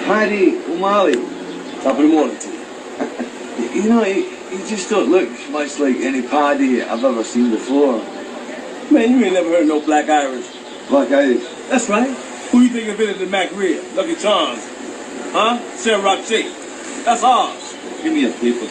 Paddy O'Malley. Top of the morning to you. You know, he just don't look much like any Paddy I've ever seen before. Man, you ain't never heard no Black Irish. Black Irish. That's right. Who you think invented the Mac Rib? Lucky Charms? Huh? Sarah Rock Shake? That's ours. Give me a paper.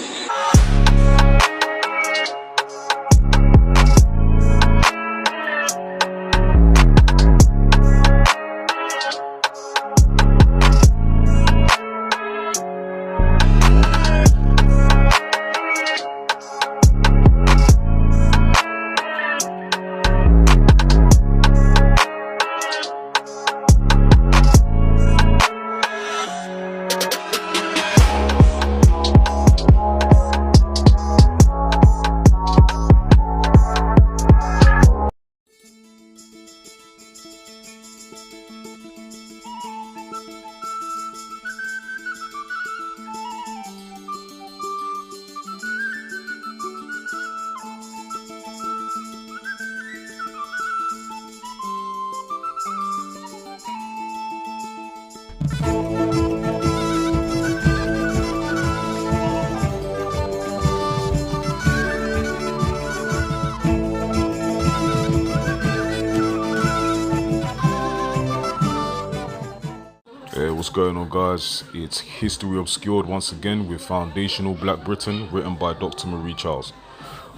Hey, what's going on, guys? It's History Obscured once again with Foundational Black Britain, written by Dr. Marie Charles.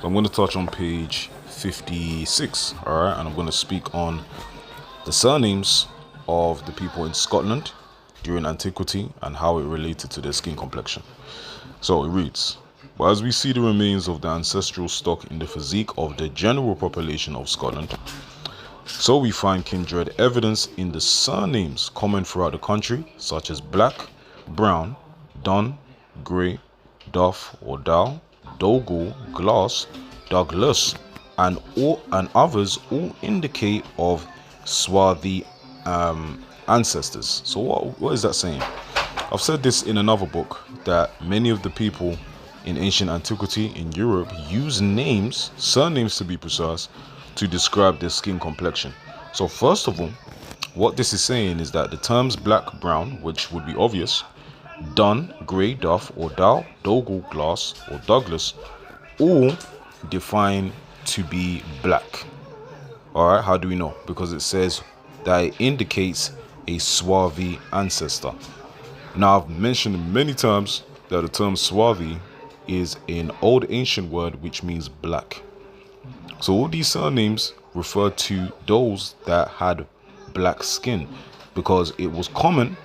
So I'm going to touch on page 56, alright, and I'm going to speak on the surnames of the people in Scotland during antiquity and how it related to their skin complexion. So it reads, "But as we see the remains of the ancestral stock in the physique of the general population of Scotland, so we find kindred evidence in the surnames common throughout the country, such as Black, Brown, Dunn, Grey, Duff or Dow, Dougal, Glass, Douglas, and others all indicate of swarthy ancestors." So what is that saying? I've said this in another book, that many of the people in ancient antiquity in Europe use names, surnames to be precise, to describe their skin complexion. So first of all, what this is saying is that the terms black, brown, which would be obvious, Dunn, Grey, Duff or Dow, Dougal, Glass or Douglas, all define to be black. Alright, how do we know? Because it says that it indicates a swarthy ancestor. Now, I've mentioned many times that the term swarthy is an old ancient word which means black. So all these surnames refer to those that had black skin, because it was common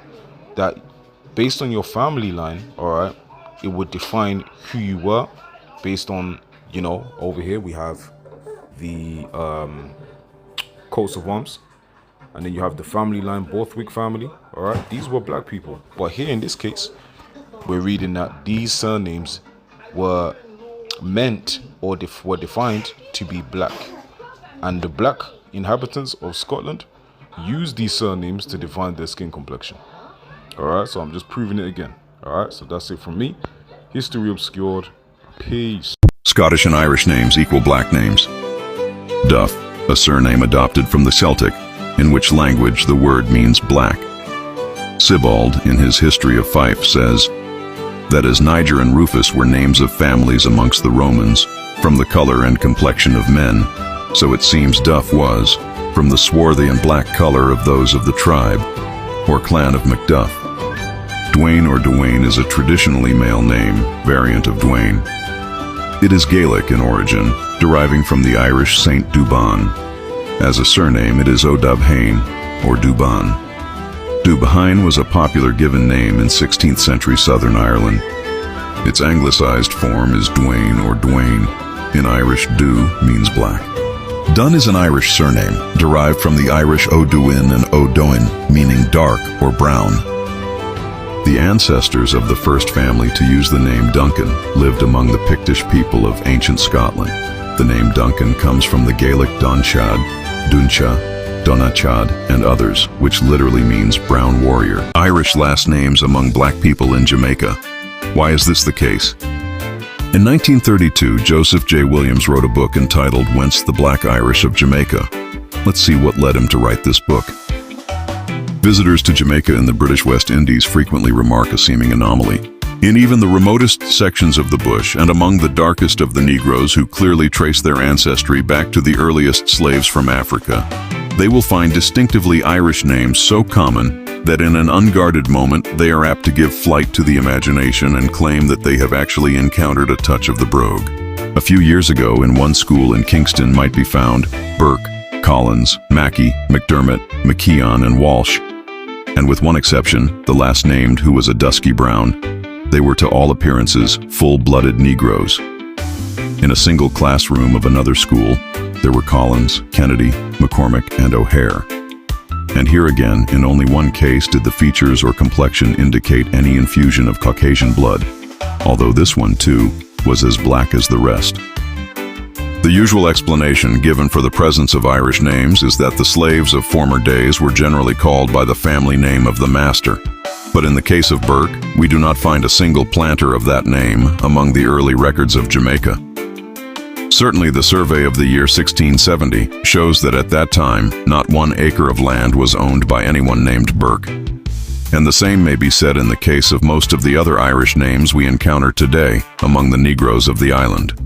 that based on your family line, alright, it would define who you were based on, you know, over here we have the coats of arms, and then you have the family line, Borthwick family, alright, these were black people. But here in this case, we're reading that these surnames were meant or were defined to be black, and the black inhabitants of Scotland used these surnames to define their skin complexion. Alright, so I'm just proving it again. Alright, so that's it from me. History Obscured. Peace. Scottish and Irish names equal black names. Duff, a surname adopted from the Celtic, in which language the word means black. Sibbald, in his History of Fife, says that as Niger and Rufus were names of families amongst the Romans, from the color and complexion of men, so it seems Duff was, from the swarthy and black color of those of the tribe, or clan of Macduff. Dwayne or Dwayne is a traditionally male name, variant of Dwayne. It is Gaelic in origin, deriving from the Irish Saint Duban. As a surname, it is O'Dubhain, or Duban. Dubhain was a popular given name in 16th century Southern Ireland. Its anglicized form is Dwayne or Dwayne. In Irish, Du means black. Dunn is an Irish surname, derived from the Irish O'Duin and O'Doin, meaning dark or brown. The ancestors of the first family to use the name Duncan lived among the Pictish people of ancient Scotland. The name Duncan comes from the Gaelic Donchad, Duncha, Donachad, and others, which literally means brown warrior. Irish last names among black people in Jamaica. Why is this the case? In 1932, Joseph J. Williams wrote a book entitled Whence the Black Irish of Jamaica. Let's see what led him to write this book. Visitors to Jamaica in the British West Indies frequently remark a seeming anomaly. In even the remotest sections of the bush and among the darkest of the Negroes who clearly trace their ancestry back to the earliest slaves from Africa, they will find distinctively Irish names so common that in an unguarded moment they are apt to give flight to the imagination and claim that they have actually encountered a touch of the brogue. A few years ago, in one school in Kingston might be found Burke, Collins, Mackey, McDermott, McKeon, and Walsh. And with one exception, the last named, who was a dusky brown, they were to all appearances full-blooded Negroes. In a single classroom of another school, there were Collins, Kennedy, McCormick, and O'Hare. And here again, in only one case did the features or complexion indicate any infusion of Caucasian blood, although this one, too, was as black as the rest. The usual explanation given for the presence of Irish names is that the slaves of former days were generally called by the family name of the master. But in the case of Burke, we do not find a single planter of that name among the early records of Jamaica. Certainly the survey of the year 1670 shows that at that time, not 1 acre of land was owned by anyone named Burke. And the same may be said in the case of most of the other Irish names we encounter today among the Negroes of the island.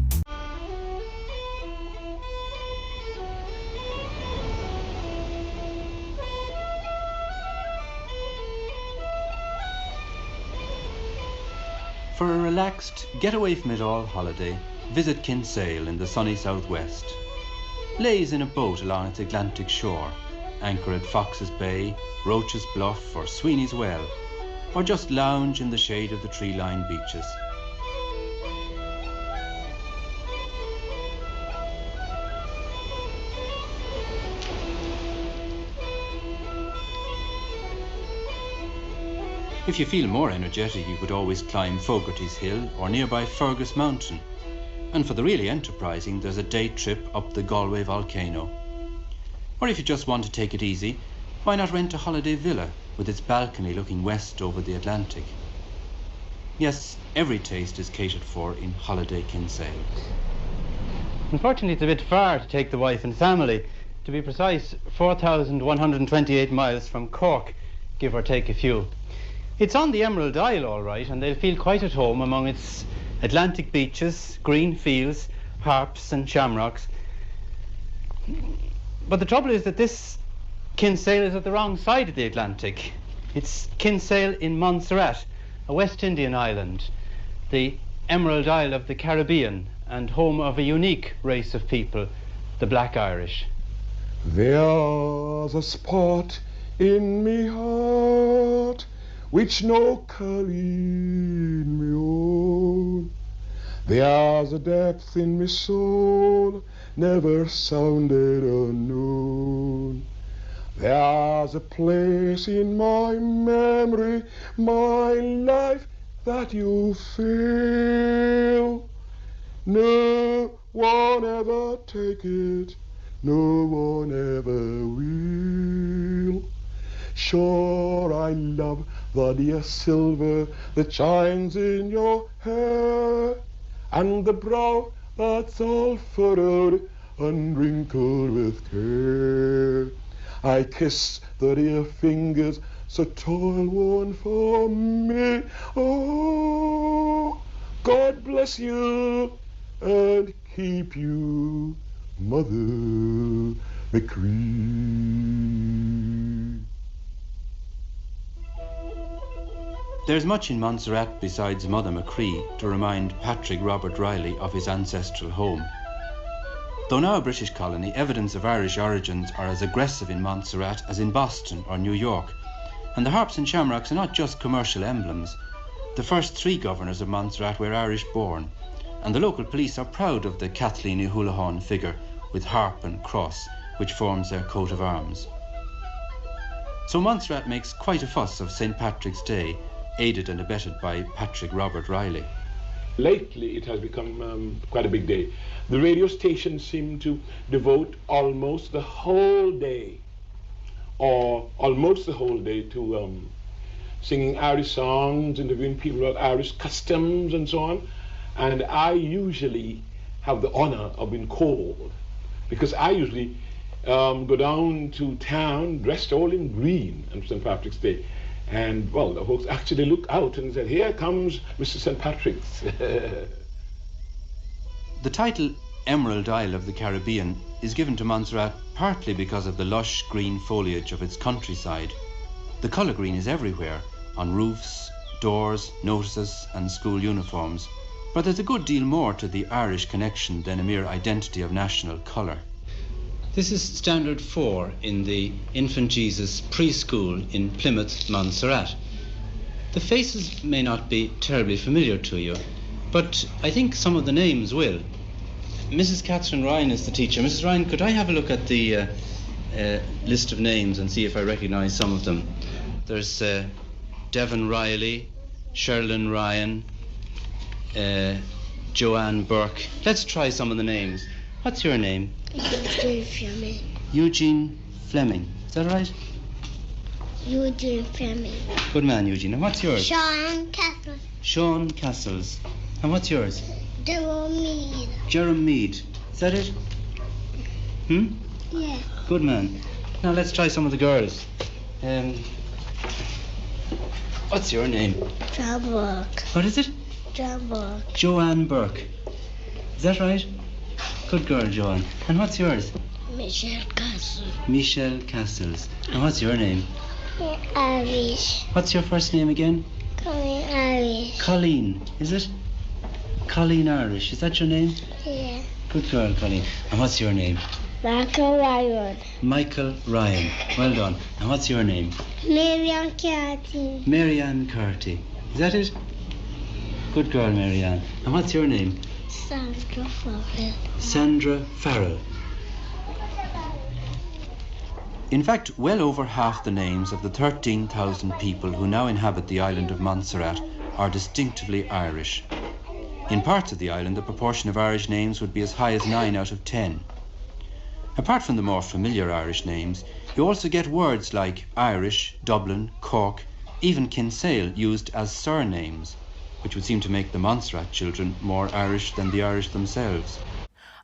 For a relaxed, get-away-from-it-all holiday, visit Kinsale in the sunny southwest. Laze in a boat along its Atlantic shore, anchor at Fox's Bay, Roach's Bluff or Sweeney's Well, or just lounge in the shade of the tree-lined beaches. If you feel more energetic, you could always climb Fogarty's Hill or nearby Fergus Mountain. And for the really enterprising, there's a day trip up the Galway volcano. Or if you just want to take it easy, why not rent a holiday villa with its balcony looking west over the Atlantic? Yes, every taste is catered for in Holiday Kinsale. Unfortunately, it's a bit far to take the wife and family. To be precise, 4,128 miles from Cork, give or take a few. It's on the Emerald Isle, all right, and they'll feel quite at home among its Atlantic beaches, green fields, harps and shamrocks. But the trouble is that this Kinsale is at the wrong side of the Atlantic. It's Kinsale in Montserrat, a West Indian island, the Emerald Isle of the Caribbean, and home of a unique race of people, the Black Irish. There's a spot in me heart which no Colleen may own. There's a depth in me soul never sounded unknown. There's a place in my memory, my life, that you fill. No one ever take it, no one ever will. Sure, I love the dear silver that shines in your hair, and the brow that's all furrowed and wrinkled with care. I kiss the dear fingers so toil-worn for me. Oh, God bless you and keep you, Mother McCree. There's much in Montserrat besides Mother McCree to remind Patrick Robert Riley of his ancestral home. Though now a British colony, evidence of Irish origins are as aggressive in Montserrat as in Boston or New York. And the harps and shamrocks are not just commercial emblems. The first 3 governors of Montserrat were Irish born, and the local police are proud of the Kathleen Houlihan figure with harp and cross, which forms their coat of arms. So Montserrat makes quite a fuss of St. Patrick's Day, aided and abetted by Patrick Robert Riley. Lately, it has become quite a big day. The radio stations seem to devote almost the whole day, or almost the whole day, to singing Irish songs, interviewing people about Irish customs and so on. And I usually have the honor of being called, because I usually go down to town dressed all in green on St. Patrick's Day. And, well, the folks actually looked out and said, here comes Mr. St. Patrick's. The title Emerald Isle of the Caribbean is given to Montserrat partly because of the lush green foliage of its countryside. The colour green is everywhere, on roofs, doors, notices and school uniforms. But there's a good deal more to the Irish connection than a mere identity of national colour. This is Standard 4 in the Infant Jesus preschool in Plymouth, Montserrat. The faces may not be terribly familiar to you, but I think some of the names will. Mrs. Catherine Ryan is the teacher. Mrs. Ryan, could I have a look at the list of names and see if I recognise some of them? There's Devon Riley, Sherilyn Ryan, Joanne Burke. Let's try some of the names. What's your name? Eugene Fleming. Eugene Fleming. Is that right? Eugene Fleming. Good man, Eugene. And what's yours? Sean Castle. Sean Castles. And what's yours? Jerome Mead. Jerome Mead. Is that it? Yeah. Good man. Now let's try some of the girls. What's your name? John Burke. What is it? John Burke. Joanne Burke. Is that right? Good girl, Joanne. And what's yours? Michelle Castle. Michelle Castles. And what's your name? Irish. What's your first name again? Colleen Irish. Colleen. Is it? Colleen Irish. Is that your name? Yeah. Good girl, Colleen. And what's your name? Michael Ryan. Michael Ryan. Well done. And what's your name? Marianne Carty. Marianne Curty. Is that it? Good girl, Marianne. And what's your name? Sandra Farrell. Sandra Farrell. In fact, well over half the names of the 13,000 people who now inhabit the island of Montserrat are distinctively Irish. In parts of the island, the proportion of Irish names would be as high as 9 out of 10. Apart from the more familiar Irish names, you also get words like Irish, Dublin, Cork, even Kinsale used as surnames, which would seem to make the Montserrat children more Irish than the Irish themselves.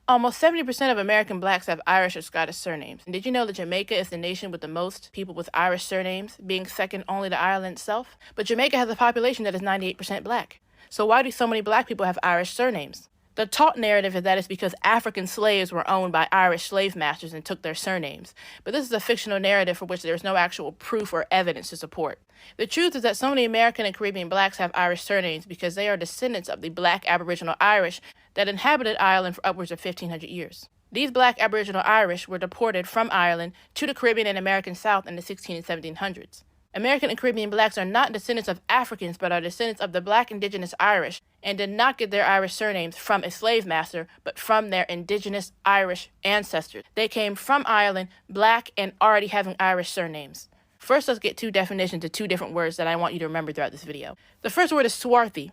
Almost 70% of American blacks have Irish or Scottish surnames. And did you know that Jamaica is the nation with the most people with Irish surnames, being second only to Ireland itself? But Jamaica has a population that is 98% black. So why do so many black people have Irish surnames? The taught narrative is that it's because African slaves were owned by Irish slave masters and took their surnames. But this is a fictional narrative for which there is no actual proof or evidence to support. The truth is that so many American and Caribbean blacks have Irish surnames because they are descendants of the black Aboriginal Irish that inhabited Ireland for upwards of 1,500 years. These black Aboriginal Irish were deported from Ireland to the Caribbean and American South in the 1600s and 1700s. American and Caribbean blacks are not descendants of Africans, but are descendants of the black indigenous Irish, and did not get their Irish surnames from a slave master, but from their indigenous Irish ancestors. They came from Ireland, black, and already having Irish surnames. First, let's get two definitions of two different words that I want you to remember throughout this video. The first word is swarthy.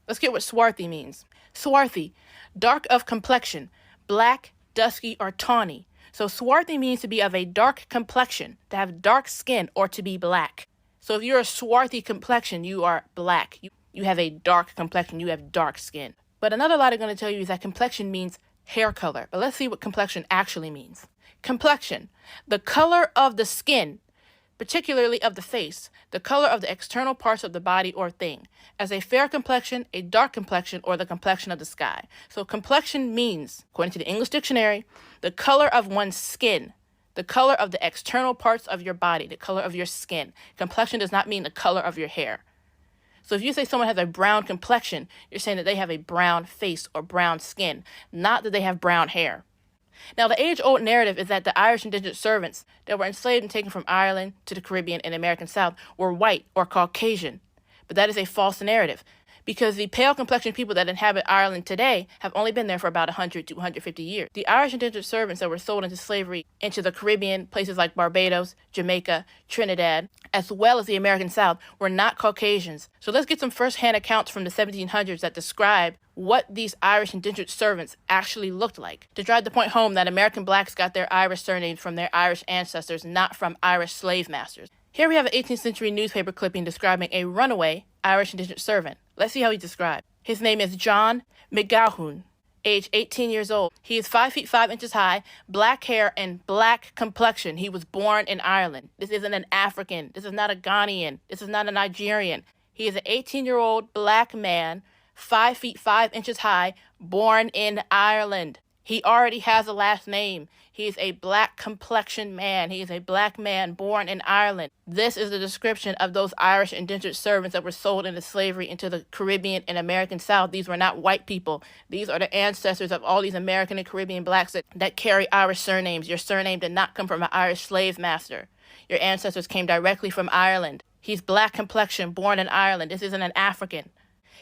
Let's get what swarthy means. Swarthy, dark of complexion, black, dusky, or tawny. So swarthy means to be of a dark complexion, to have dark skin, or to be black. So if you're a swarthy complexion, you are black. You have a dark complexion, you have dark skin. But another lie they're going to tell you is that complexion means hair color. But let's see what complexion actually means. Complexion, the color of the skin, particularly of the face, the color of the external parts of the body or thing, as a fair complexion, a dark complexion, or the complexion of the sky. So complexion means, according to the English dictionary, the color of one's skin, the color of the external parts of your body, the color of your skin. Complexion does not mean the color of your hair. So if you say someone has a brown complexion, you're saying that they have a brown face or brown skin, not that they have brown hair. Now, the age-old narrative is that the Irish indentured servants that were enslaved and taken from Ireland to the Caribbean and American South were white or Caucasian. But that is a false narrative, because the pale-complexioned people that inhabit Ireland today have only been there for about 100 to 150 years. The Irish indentured servants that were sold into slavery into the Caribbean, places like Barbados, Jamaica, Trinidad, as well as the American South, were not Caucasians. So let's get some first-hand accounts from the 1700s that describe what these Irish indentured servants actually looked like, to drive the point home that American blacks got their Irish surnames from their Irish ancestors, not from Irish slave masters. Here we have an 18th century newspaper clipping describing a runaway Irish indentured servant. Let's see how he's described. His name is John McGowan, age 18 years old. He is 5 feet 5 inches high, black hair, and black complexion. He was born in Ireland. This isn't an African. This is not a Ghanaian. This is not a Nigerian. He is an 18-year-old black man, 5 feet 5 inches high, born in Ireland. He already has a last name. He is a black complexioned man. He is a black man born in Ireland. This is the description of those Irish indentured servants that were sold into slavery into the Caribbean and American South. These were not white people. These are the ancestors of all these American and Caribbean blacks that carry Irish surnames. Your surname did not come from an Irish slave master. Your ancestors came directly from Ireland. He's black complexion, born in Ireland. This isn't an African.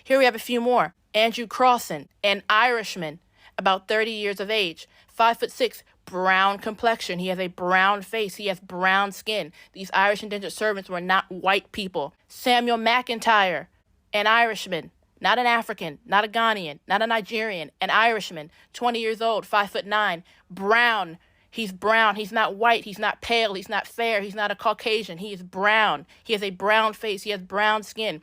Here we have a few more. Andrew Crossan, an Irishman, about 30 years of age, 5'6", brown complexion. He has a brown face. He has brown skin. These Irish indentured servants were not white people. Samuel McIntyre, an Irishman, not an African, not a Ghanaian, not a Nigerian, an Irishman, 20 years old, 5'9", brown. He's brown. He's not white. He's not pale. He's not fair. He's not a Caucasian. He is brown. He has a brown face. He has brown skin.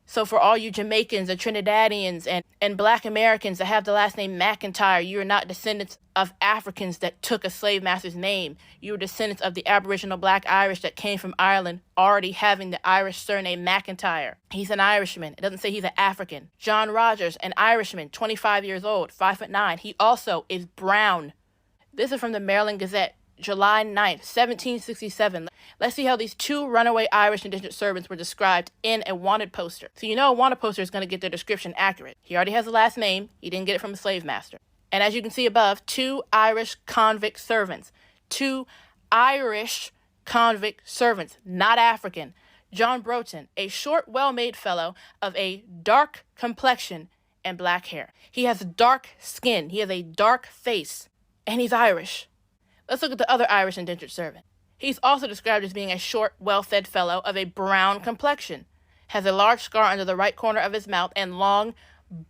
So for all you Jamaicans and Trinidadians and Black Americans that have the last name McIntyre, you are not descendants of Africans that took a slave master's name. You are descendants of the Aboriginal Black Irish that came from Ireland, already having the Irish surname McIntyre. He's an Irishman. It doesn't say he's an African. John Rogers, an Irishman, 25 years old, 5'9". He also is brown. This is from the Maryland Gazette, July 9th, 1767. Let's see how these two runaway Irish indentured servants were described in a wanted poster. So you know a wanted poster is going to get their description accurate. He already has a last name. He didn't get it from a slave master. And as you can see above, two Irish convict servants. Two Irish convict servants, not African. John Broughton, a short, well-made fellow of a dark complexion and black hair. He has dark skin. He has a dark face. And he's Irish. Let's look at the other Irish indentured servant. He's also described as being a short, well-fed fellow of a brown complexion, has a large scar under the right corner of his mouth, and long,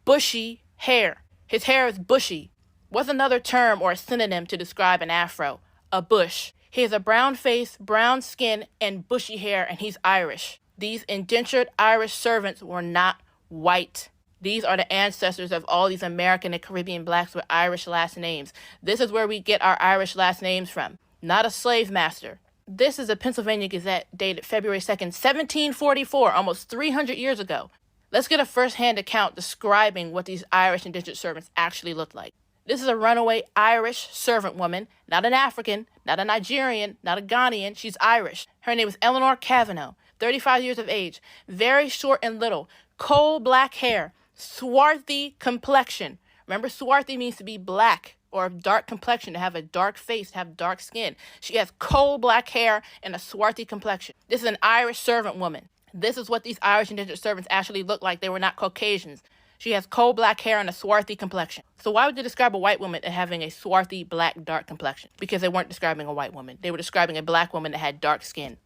bushy hair. His hair is bushy. What's another term or a synonym to describe an afro? A bush. He has a brown face, brown skin, and bushy hair, and he's Irish. These indentured Irish servants were not white. These are the ancestors of all these American and Caribbean blacks with Irish last names. This is where we get our Irish last names from, not a slave master. This is a Pennsylvania Gazette dated February 2nd, 1744, almost 300 years ago. Let's get a first-hand account describing what these Irish indentured servants actually looked like. This is a runaway Irish servant woman, not an African, not a Nigerian, not a Ghanaian. She's Irish. Her name is Eleanor Cavanaugh, 35 years of age, very short and little, coal black hair, swarthy complexion. Remember, swarthy means to be black or of dark complexion, to have a dark face, to have dark skin. She has coal black hair and a swarthy complexion. This is an Irish servant woman. This is what these Irish indentured servants actually look like. They were not Caucasians. She has coal black hair and a swarthy complexion. So why would they describe a white woman as having a swarthy, black, dark complexion? Because they weren't describing a white woman. They were describing a black woman that had dark skin,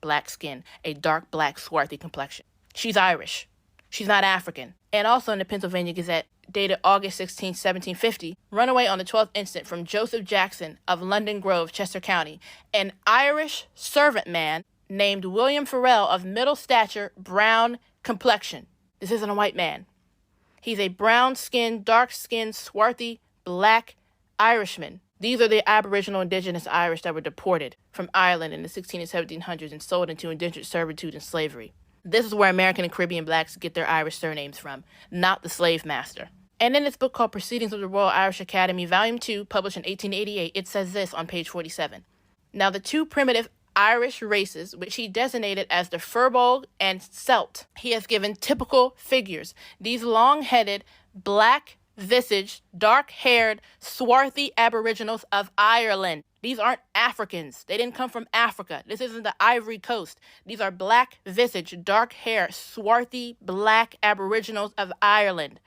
a dark, black, swarthy complexion. She's Irish. She's not African. And also in the Pennsylvania Gazette, dated August 16, 1750, runaway on the 12th instant from Joseph Jackson of London Grove, Chester County, an Irish servant man named William Farrell of middle stature, brown complexion. This isn't a white man. He's a brown-skinned, dark-skinned, swarthy, black Irishman. These are the Aboriginal indigenous Irish that were deported from Ireland in the 16 and 1700s and sold into indentured servitude and slavery. This is where American and Caribbean blacks get their Irish surnames from, not the slave master. And in this book called Proceedings of the Royal Irish Academy, Volume 2, published in 1888, it says this on page 47. Now, the two primitive Irish races, which he designated as the Firbolg and Celt, he has given typical figures. These long-headed, black-visaged, dark-haired, swarthy Aboriginals of Ireland. These aren't Africans. They didn't come from Africa. This isn't the Ivory Coast. These are black-visaged, dark-haired, swarthy, black Aboriginals of Ireland.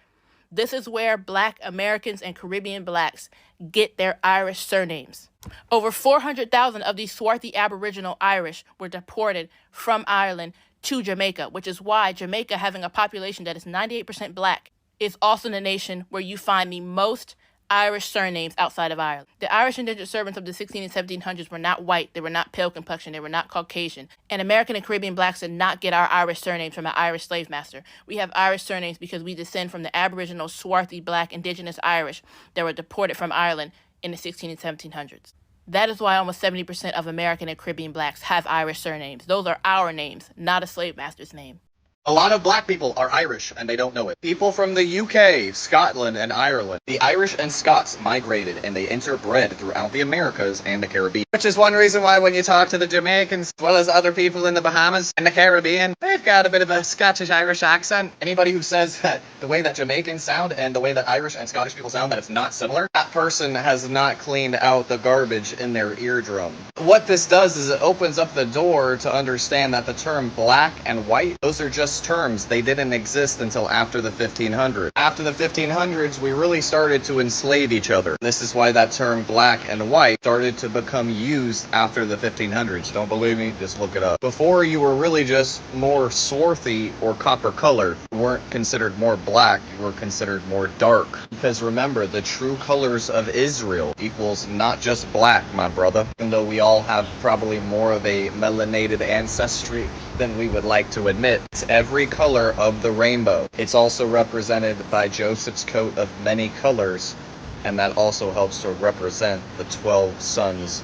This is where Black Americans and Caribbean blacks get their Irish surnames. Over 400,000 of these swarthy Aboriginal Irish were deported from Ireland to Jamaica, which is why Jamaica, having a population that is 98% black, is also the nation where you find the most Irish surnames outside of Ireland. The Irish indentured servants of the 16 and 1700s were not white, they were not pale complexion, they were not Caucasian. And American and Caribbean blacks did not get our Irish surnames from an Irish slave master. We have Irish surnames because we descend from the Aboriginal, swarthy, black, indigenous Irish that were deported from Ireland in the 16 and 1700s. That is why almost 70% of American and Caribbean blacks have Irish surnames. Those are our names, not a slave master's name. A lot of black people are Irish, and they don't know it. People from the UK, Scotland, and Ireland. The Irish and Scots migrated, and they interbred throughout the Americas and the Caribbean. Which is one reason why when you talk to the Jamaicans, as well as other people in the Bahamas and the Caribbean, they've got a bit of a Scottish-Irish accent. Anybody who says that the way that Jamaicans sound and the way that Irish and Scottish people sound, that it's not similar, that person has not cleaned out the garbage in their eardrum. What this does is it opens up the door to understand that the term black and white, those are just terms. They didn't exist until after the 1500s. After the 1500s, we really started to enslave each other. This is why that term black and white started to become used after the 1500s. Don't believe me? Just look it up. Before, you were really just more swarthy or copper colored. You weren't considered more black, you were considered more dark. Because remember, the true colors of Israel equals not just black, my brother. Even though we all have probably more of a melanated ancestry than we would like to admit. It's every color of the rainbow. It's also represented by Joseph's coat of many colors, and that also helps to represent the 12 sons,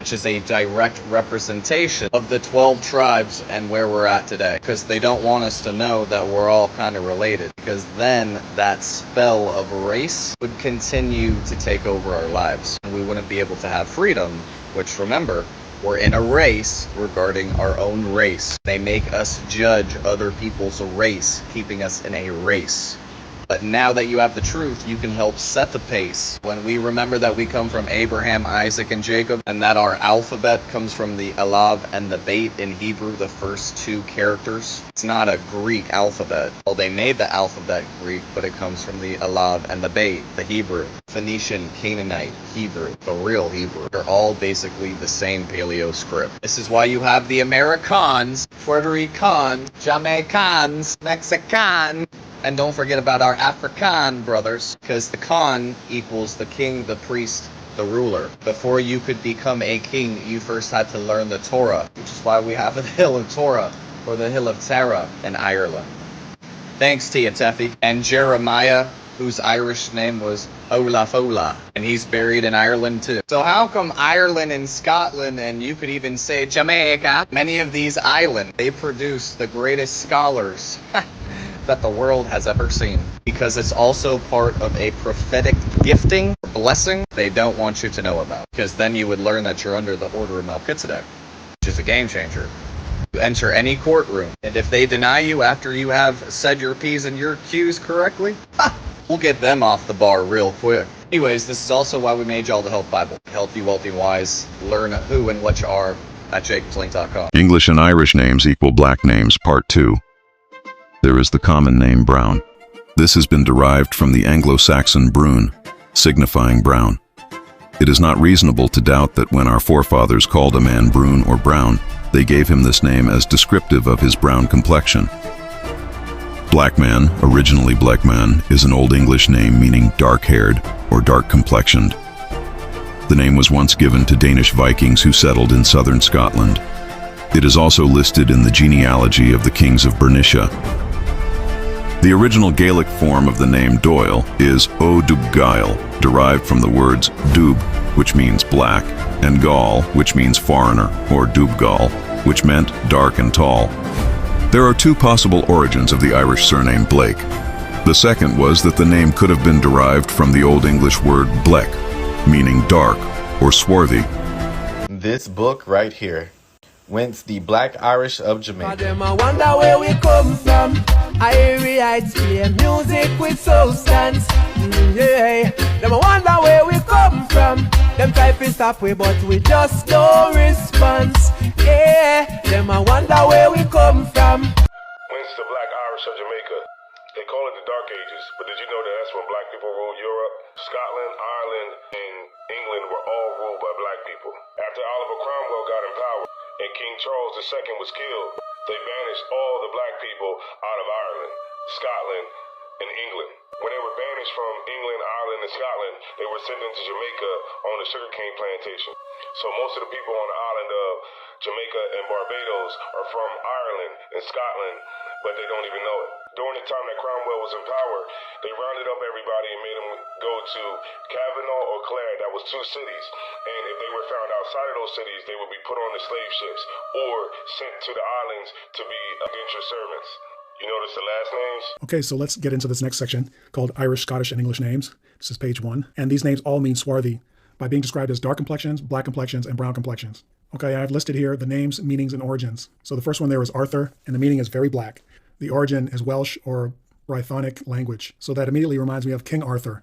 which is a direct representation of the 12 tribes and where we're at today. Because they don't want us to know that we're all kind of related, because then that spell of race would continue to take over our lives, and we wouldn't be able to have freedom, which, remember, we're in a race regarding our own race. They make us judge other people's race, keeping us in a race. But now that you have the truth, you can help set the pace. When we remember that we come from Abraham, Isaac, and Jacob, and that our alphabet comes from the Aleph and the Beit in Hebrew, the first two characters. It's not a Greek alphabet. Well, they made the alphabet Greek, but it comes from the Aleph and the Beit, the Hebrew, Phoenician, Canaanite, Hebrew, the real Hebrew. They're all basically the same Paleo script. This is why you have the Americans, Puerto Rican, Jamaicans, Mexican, and don't forget about our African brothers, because the Khan equals the king, the priest, the ruler. Before you could become a king, you first had to learn the Torah, which is why we have the Hill of Torah, or the Hill of Tara in Ireland. Thanks, Tia Teffy. And Jeremiah, whose Irish name was Olafola, and he's buried in Ireland too. So how come Ireland and Scotland, and you could even say Jamaica, many of these islands, they produce the greatest scholars that the world has ever seen? Because it's also part of a prophetic gifting, blessing, they don't want you to know about. Because then you would learn that you're under the order of Melchizedek, which is a game changer. You enter any courtroom, and if they deny you after you have said your P's and your Q's correctly, we'll get them off the bar real quick. Anyways, this is also why we made y'all the Health Bible. Healthy, wealthy, wise. Learn who and what you are at jacobslink.com. English and Irish names equal black names, Part 2. There is the common name Brown. This has been derived from the Anglo-Saxon brún, signifying brown. It is not reasonable to doubt that when our forefathers called a man brún or brown, they gave him this name as descriptive of his brown complexion. Black man, originally Blackman, is an Old English name meaning dark-haired or dark-complexioned. The name was once given to Danish Vikings who settled in southern Scotland. It is also listed in the genealogy of the kings of Bernicia. The original Gaelic form of the name Doyle is O Dubgail, derived from the words Dub, which means black, and Gaul, which means foreigner, or Dubgal, which meant dark and tall. There are two possible origins of the Irish surname Blake. The second was that the name could have been derived from the Old English word blek, meaning dark or swarthy. This book right here, Whence the Black Irish of Jamaica. Them I wonder where we come from. Irites play music with substance. Yeah. Them I wonder where we come from. Them try to stop we, but we just no response. Yeah. Them I wonder where we come from. Whence the Black Irish of Jamaica. They call it the Dark Ages, but did you know that that's when black people ruled Europe? Scotland, Ireland, and England were all ruled by black people. After Oliver Cromwell got in power and King Charles II was killed, they banished all the black people out of Ireland, Scotland, in England. When they were banished from England, Ireland, and Scotland, they were sent into Jamaica on a sugarcane plantation. So most of the people on the island of Jamaica and Barbados are from Ireland and Scotland, but they don't even know it. During the time that Cromwell was in power, they rounded up everybody and made them go to Kavanaugh or Clare. That was 2 cities. And if they were found outside of those cities, they would be put on the slave ships or sent to the islands to be indentured servants. You notice the last names? Okay, so let's get into this next section called Irish, Scottish, and English names. This is page 1. And these names all mean swarthy by being described as dark complexions, black complexions, and brown complexions. Okay, I've listed here the names, meanings, and origins. So the first one there is Arthur, and the meaning is very black. The origin is Welsh or Brythonic language. So that immediately reminds me of King Arthur.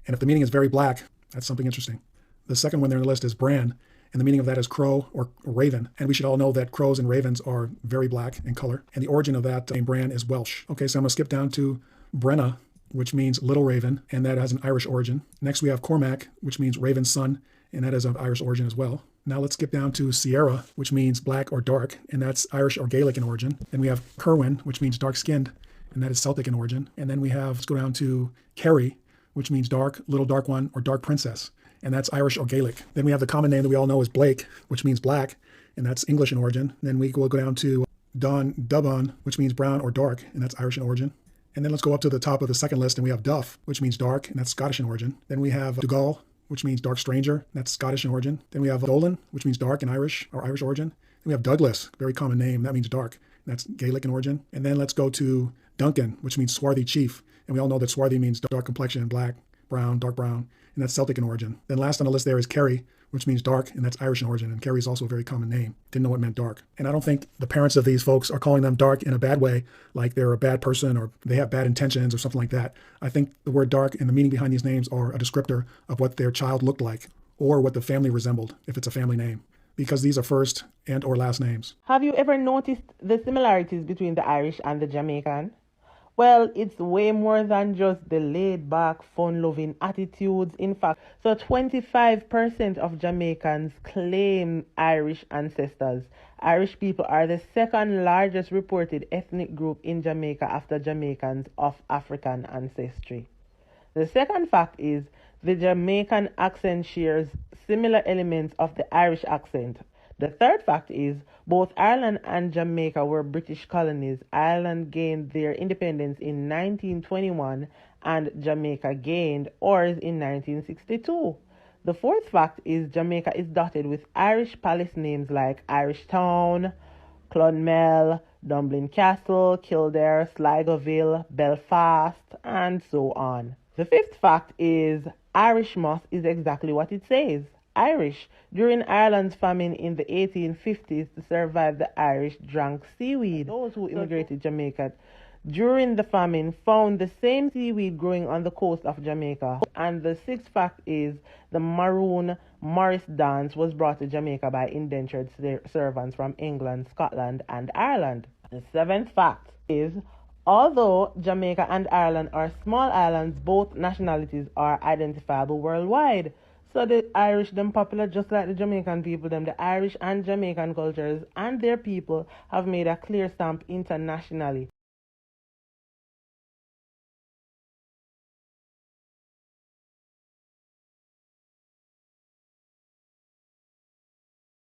And if the meaning is very black, that's something interesting. The second one there on the list is Bran, and the meaning of that is crow or raven. And we should all know that crows and ravens are very black in color. And the origin of that name Bran is Welsh. Okay, so I'm gonna skip down to Brenna, which means little raven, and that has an Irish origin. Next we have Cormac, which means raven's son, and that is of Irish origin as well. Now let's skip down to Sierra, which means black or dark, and that's Irish or Gaelic in origin. Then we have Kerwin, which means dark-skinned, and that is Celtic in origin. And then let's go down to Kerry, which means dark, little dark one, or dark princess, and that's Irish or Gaelic. Then we have the common name that we all know is Blake, which means black, and that's English in origin. Then we will go down to Dubon, which means brown or dark, and that's Irish in origin. And then let's go up to the top of the second list, and we have Duff, which means dark, and that's Scottish in origin. Then we have Dougal, which means dark stranger, that's Scottish in origin. Then we have Dolan, which means dark in Irish, or Irish origin. Then we have Douglas, very common name, that means dark, and that's Gaelic in origin. And then let's go to Duncan, which means swarthy chief, and we all know that swarthy means dark complexion, black, brown, dark brown, and that's Celtic in origin. Then last on the list there is Kerry, which means dark, and that's Irish in origin, and Kerry is also a very common name. Didn't know it meant dark. And I don't think the parents of these folks are calling them dark in a bad way, like they're a bad person or they have bad intentions or something like that. I think the word dark and the meaning behind these names are a descriptor of what their child looked like or what the family resembled, if it's a family name, because these are first and or last names. Have you ever noticed the similarities between the Irish and the Jamaican? Well, it's way more than just the laid-back, fun-loving attitudes. In fact, so 25% of Jamaicans claim Irish ancestors. Irish people are the second largest reported ethnic group in Jamaica after Jamaicans of African ancestry. The second fact is the Jamaican accent shares similar elements of the Irish accent. The third fact is both Ireland and Jamaica were British colonies. Ireland gained their independence in 1921 and Jamaica gained ours in 1962. The fourth fact is Jamaica is dotted with Irish palace names like Irish Town, Clonmel, Dublin Castle, Kildare, Sligoville, Belfast, and so on. The fifth fact is Irish moss is exactly what it says. Irish. During Ireland's famine in the 1850s, to survive, the Irish drank seaweed. Those who immigrated to Jamaica during the famine found the same seaweed growing on the coast of Jamaica. And the sixth fact is the Maroon Morris dance was brought to Jamaica by indentured servants from England, Scotland, and Ireland. The seventh fact is although Jamaica and Ireland are small islands, both nationalities are identifiable worldwide. So the Irish, them popular just like the Jamaican people, them the Irish and Jamaican cultures and their people have made a clear stamp internationally.